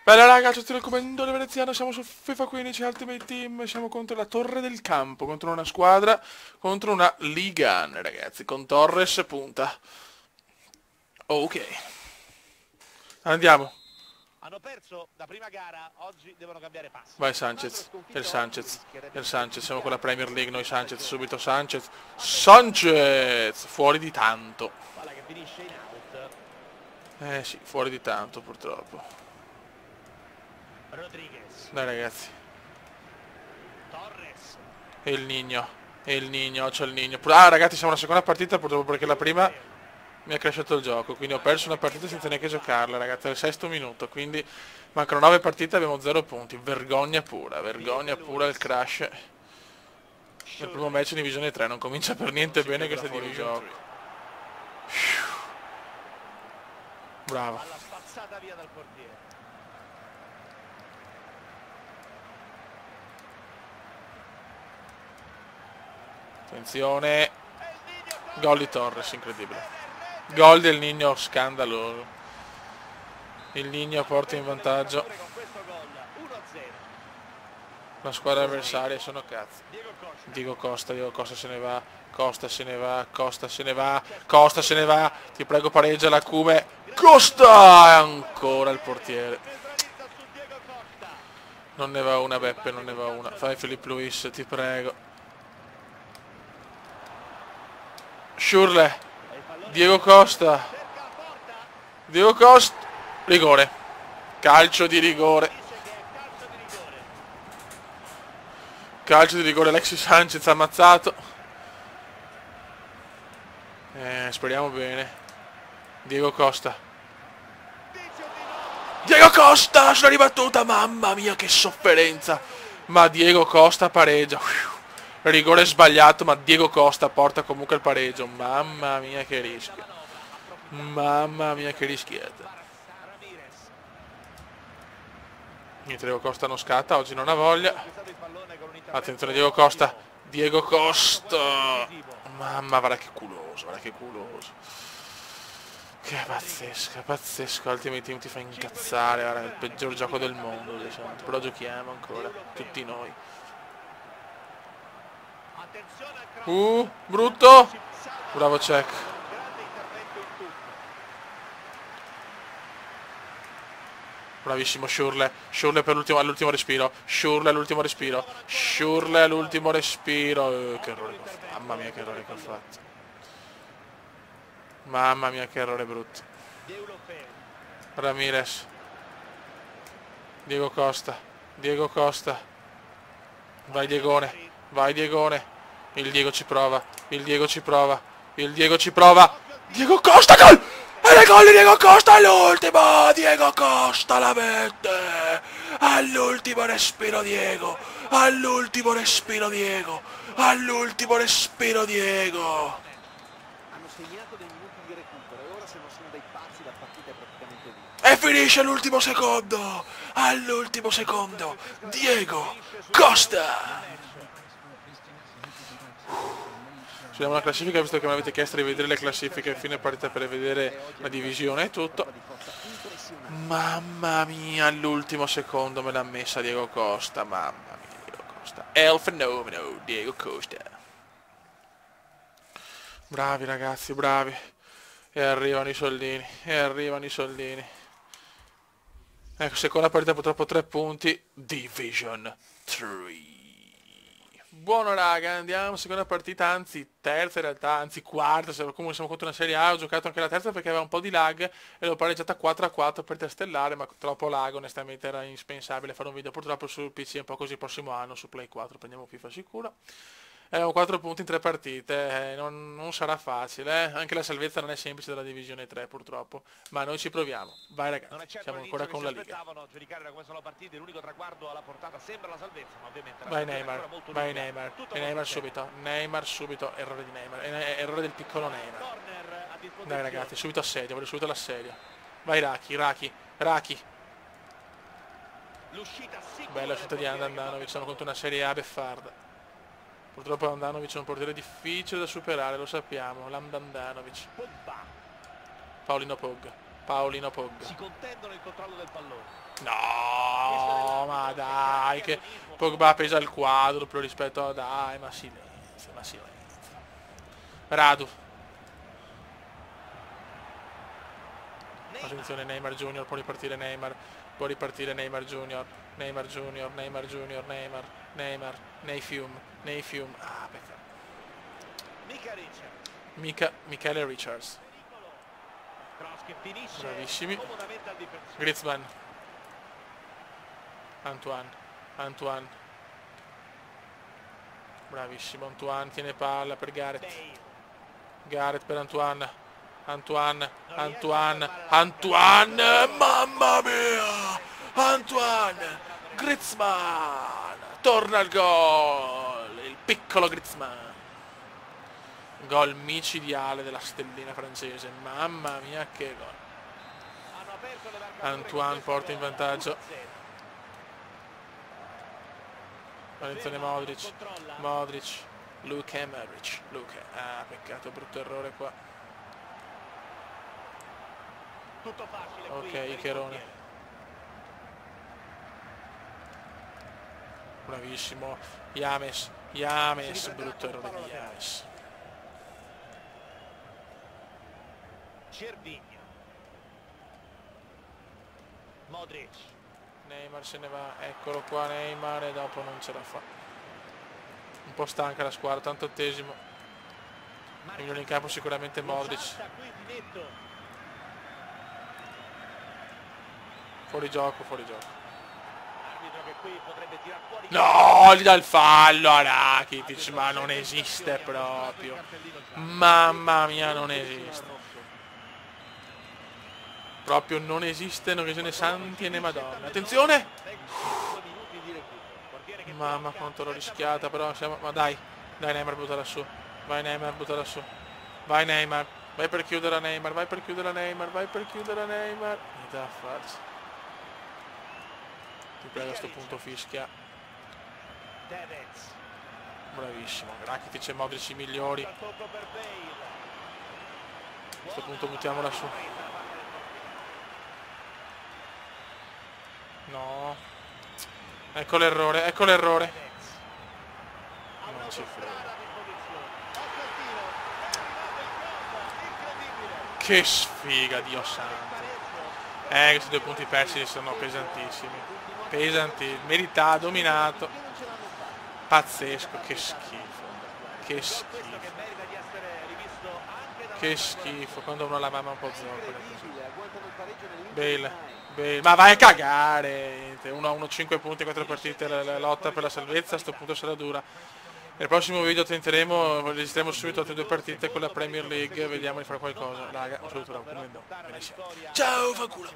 Bella raga, ciao il comando veneziano, siamo su FIFA 15 Ultimate Team, siamo contro la Torre del Campo, contro una squadra, contro una Ligan, ragazzi, con Torres punta. Ok, andiamo. Hanno perso la prima gara, oggi devono cambiare passo. Vai Sanchez, il Sanchez, siamo con la Premier League, noi Sanchez, subito Sanchez. Sanchez, fuori di tanto. Palla che finisce in out. Sì, fuori di tanto purtroppo. Rodriguez. Dai ragazzi, Torres. e il Nino, c'ho il Nino. Ah ragazzi, siamo alla seconda partita purtroppo perché la prima mi ha crashato il gioco, quindi ho perso una partita senza neanche giocarla, ragazzi, al sesto minuto, quindi mancano 9 partite e abbiamo 0 punti, vergogna pura il crash nel primo match in divisione 3, non comincia per niente bene questa divisione. Bravo. Palla spazzata via dal portiere. Attenzione, gol di Torres, incredibile. Gol del Nino, scandaloso. Il Nino porta in vantaggio Con questo gol 1-0. la squadra avversaria, sono cazzi. Diego Costa. Diego Costa se ne va, Costa se ne va, Costa se ne va, Costa se ne va, ti prego pareggia la Cume, Costa! Ancora il portiere. Centralista su Diego Costa. Non ne va una Beppe, non ne va una. Fai Filippo Luis, ti prego. Schürrle, E il pallone Diego Costa, cerca la porta. Diego Costa, rigore, calcio di rigore, Dice che è calcio di rigore. calcio di rigore, Alexis Sanchez ammazzato. Speriamo bene. Diego Costa. Dice di no. Diego Costa sulla ribattuta, mamma mia che sofferenza. Ma Diego Costa pareggia. Rigore sbagliato, ma Diego Costa porta comunque il pareggio. Mamma mia che rischio. Mamma mia che rischietta. Ramirez. Niente, Diego Costa non scatta, oggi non ha voglia. Conquistato il pallone con un intervento Attenzione Diego Costa. ottimo. Diego Costa. Mamma, guarda che culoso, guarda che culoso. Che pazzesco, pazzesco. Ultimate Team ti fa incazzare, guarda, è il peggior gioco del mondo, diciamo. Però giochiamo ancora, tutti noi. Attenzione al cross. Brutto. Si salva Bravo Cech. grande intervento in tutto. Bravissimo Schürrle. Schürrle per all'ultimo respiro. Schürrle all'ultimo respiro. Schürrle all'ultimo respiro. Che errore che ho fatto. Mamma mia che errore che ho fatto. Mamma mia che errore brutto. Deulofeu. Ramirez. Diego Costa. Diego Costa. Vai Diegone. Vai Diegone. Il Diego ci prova. Il Diego ci prova. Il Diego ci prova. Diego Costa gol! E le gol di Diego Costa all'ultimo! Diego Costa la mette! All'ultimo respiro Diego! All'ultimo respiro Diego! All'ultimo respiro Diego! Hanno segnato dei minuti di recupero e ora se non sono dei pazzi la partita è praticamente vinta. E finisce all'ultimo secondo! All'ultimo secondo! Diego Costa! Sulla classifica, visto che mi avete chiesto di vedere le classifiche a fine partita per vedere la divisione e tutto. Mamma mia, all'ultimo secondo me l'ha messa Diego Costa, mamma mia Diego Costa. È il fenomeno Diego Costa. Bravi ragazzi, bravi. E arrivano i soldini, e arrivano i soldini. Ecco, seconda partita purtroppo 3 punti. Division 3. Buono raga, andiamo, seconda partita, anzi terza in realtà, anzi quarta, comunque siamo contro una Serie A, ho giocato anche la terza perché aveva un po' di lag e l'ho pareggiata 4-4 per stellare, ma troppo lag, onestamente era indispensabile fare un video, purtroppo sul PC è un po' così, prossimo anno su Play 4 prendiamo FIFA sicuro. Abbiamo 4 punti in 3 partite, non sarà facile, anche la salvezza non è semplice della divisione 3 purtroppo, ma noi ci proviamo. Vai Non è ragazzi, certo siamo ancora con la Liga. aspettavano giudicare da come sono partite, l'unico traguardo alla portata sembra la salvezza, ma ovviamente la Vai stagione è Neymar, ancora molto vai lunga. Neymar, Tutto e molto Neymar tempo. subito, errore di Neymar, errore del piccolo Neymar. Corner a disposizione. Dai ragazzi, subito assedio, voglio subito l'assedio. Vai Raki. L'uscita sicura Bella del uscita di portiere che Andanovic, fa siamo contro una fenomeno. Serie A beffarda. Purtroppo Andanovic è un portiere difficile da superare, lo sappiamo, Andanovic. Pogba. Paolino Pogba. Paolino Pogba. Si contendono il controllo del pallone. No, ma dai, che Pogba pesa il quadruplo rispetto a... Dai, ma silenzio, ma silenzio. Radu. Attenzione, Neymar Junior, può ripartire Neymar. Può ripartire Neymar Junior. Neymar Junior, Neymar Junior, Neymar, Neyfium. Ah, peccato. Michele Richards. Cross che finisce Bravissimi. comodamente al difensore. Griezmann. Antoine. Bravissimo Antoine, tiene palla per Gareth. Bale. Gareth per Antoine, mamma mia! Antoine, Griezmann, torna al gol, il piccolo Griezmann. Gol micidiale della stellina francese, mamma mia che gol. Hanno aperto le marcature. Antoine porta in vantaggio. Attenzione Modric. Luka Modric. Ah, peccato, brutto errore qua. Tutto facile qui Ok, per il Icherone. portiere. Bravissimo. James, brutto errore di James. Cervigno. Modric. Neymar se ne va, eccolo qua Neymar e dopo non ce la fa. Un po' stanca la squadra, 88esimo. Migliore in campo sicuramente Modric. Fuori gioco. No, gli dà il fallo a Rakitic, ma non esiste proprio. Mamma mia, non esiste. Proprio non esiste, non ne santi e né madonna. Attenzione! Mamma quanto l'ho rischiata, però siamo... Ma dai Neymar, buttala su. Vai Neymar. Vai per chiudere a Neymar. Mi dà farsi. Ti prego a sto punto fischia. Bravissimo. Rakitic e Modric i migliori. A questo punto buttiamola su. No. Ecco l'errore. Non ci frega. Che sfiga, Dio santo. Questi 2 punti persi sono pesantissimi. Meritato, dominato. Pazzesco, che schifo. Quando uno la mamma un po' zoccola. Bale. Ma vai a cagare. 1-1, 5 punti, 4 partite, la lotta per la salvezza a sto punto sarà dura. Nel prossimo video registreremo subito altre 2 partite con la Premier League, vediamo di fare qualcosa. Raga, un saluto da un commento. Ciao, fanculo.